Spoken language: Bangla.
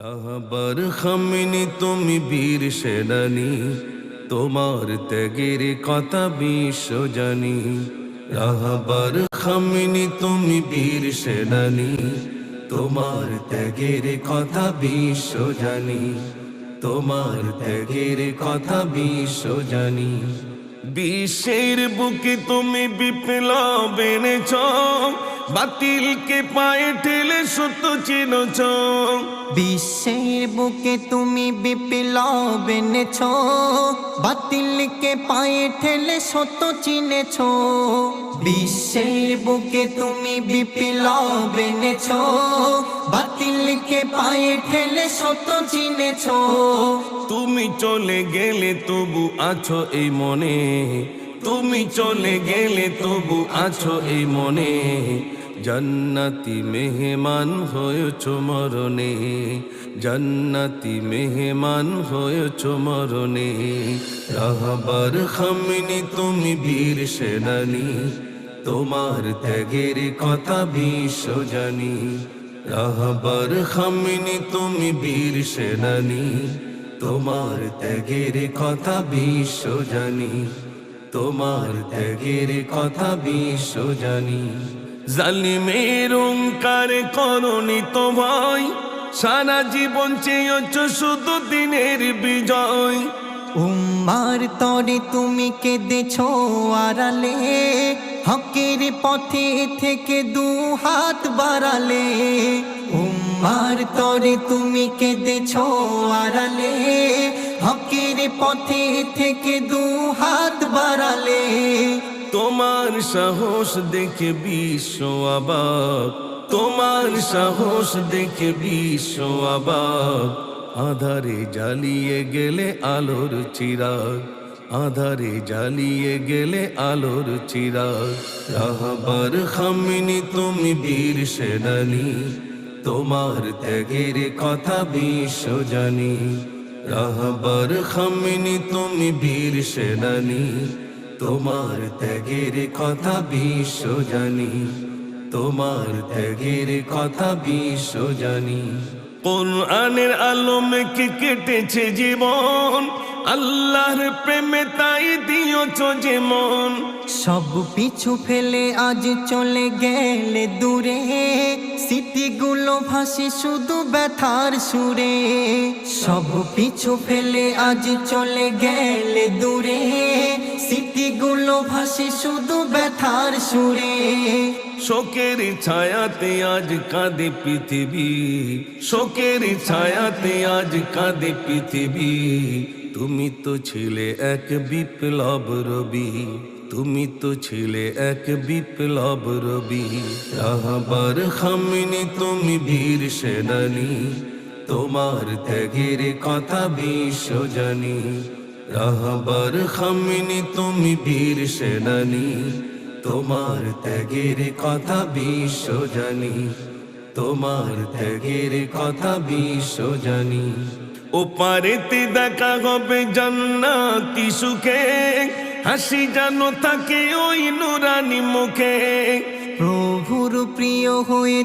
আবার খামিনি তুমি বীর সেনানী, তোমার ত্যাগের কথা বিশ্ব জানি। রাহবার খামিনি তুমি বীর সেনানী, তোমার ত্যাগের কথা বিশ্ব জানি। তোমার ত্যাগের কথা বিশ্ব জানি। বিশ্বের বুকে তুমি বিপ্লব এনেছ, বাতিলকে পায়ে ঠেলে সত্য চিনেছ। বিশ্বের বুকে তুমি বিপ্লব এনেছ, বাতিলকে পায়ে ঠেলে সত্য চিনেছ। বিশ্বের বুকে তুমি বিপ্লব এনেছ, বাতিলকে পায়ে ঠেলে সত্য চিনেছ। তুমি চলে গেলে তবু আছো এই মনে, তুমি চলে গেলে তবু আছো এই মনে। জান্নাতি মেহমান হয়েছ মরণে, জান্নাতি মেহমান হয়েছ মরণে। রাহবার খামিনি তুমি বীর সেনানী, তোমার ত্যাগের কথা বিশ্ব জানি। রাহবার খামিনি তুমি বীর সেনানী, তোমার ত্যাগের কথা বিশ্ব জানি। তোমার ত্যাগের কথা বিশ্ব জানি। জালিমের ওঙ্কারে করনি তো ভয়, সারা জীবন চেয়েছ শুধু দিনের বিজয়। উম্মার তরে তুমি কেঁদেছ আড়ালে, হকের পথে থেকে দু হাত বাড়ালে। উম্মার তরে তুমি কেঁদেছ আড়ালে, হকের পথে থেকে দু হাত বাড়ালে। তোমার সাহস দেখে বিশ্ব অবাক, তোমার সাহস দেখে বিশ্ব অবাক। আধারে জ্বালিয়ে গেলে আলোর চিরাগ, আধারে জ্বালিয়ে গেলে আলোর চিরাগ। রাহবার খামিনি তুমি বীর সেনানী, তোমার ত্যাগের কথা বিশ্ব জানি। রাহবার খামিনি তুমি বীর সেনানী, তোমার ত্যাগের কথা বিশ্ব জানি। তোমার ত্যাগের কথা বিশ্ব জানি। কোরআনের আলোমে কি কেটেছে জীবন, আল্লাহর প্রেমে তাই দিয়েছ যেমন। সব পিছু ফেলে আজ চলে গেলে দূরে, স্মৃতিগুলো ভাসে শুধু ব্যথার সুরে। সব পিছু ফেলে আজ চলে গেলে দূরে, স্মৃতিগুলো ভাসে শুধু ব্যথার সুরে। শোকের ছায়াতে আজ কাঁদে পৃথিবী, শোকের ছায়াতে আজ কাঁদে পৃথিবী। তুমি তো ছিলে এক বিপ্লব রবি, তুমি তো ছিলে এক বিপ্লব রবি। রাহবার খামিনি তুমি বীর সেনানী, তোমার ত্যাগের কথা বিশ্ব জানি। রাহবার খামিনি তুমি বীর সেনানী, তোমার ত্যাগের কথা বিশ্ব জানি। তোমার ত্যাগের কথা বিশ্ব জানি। ওপারেতে দেখা হবে জান্নাতি সুখে, হাসি যেন থাকে ওই নুরানি মুখে। প্রভুর প্রিয় হয়ে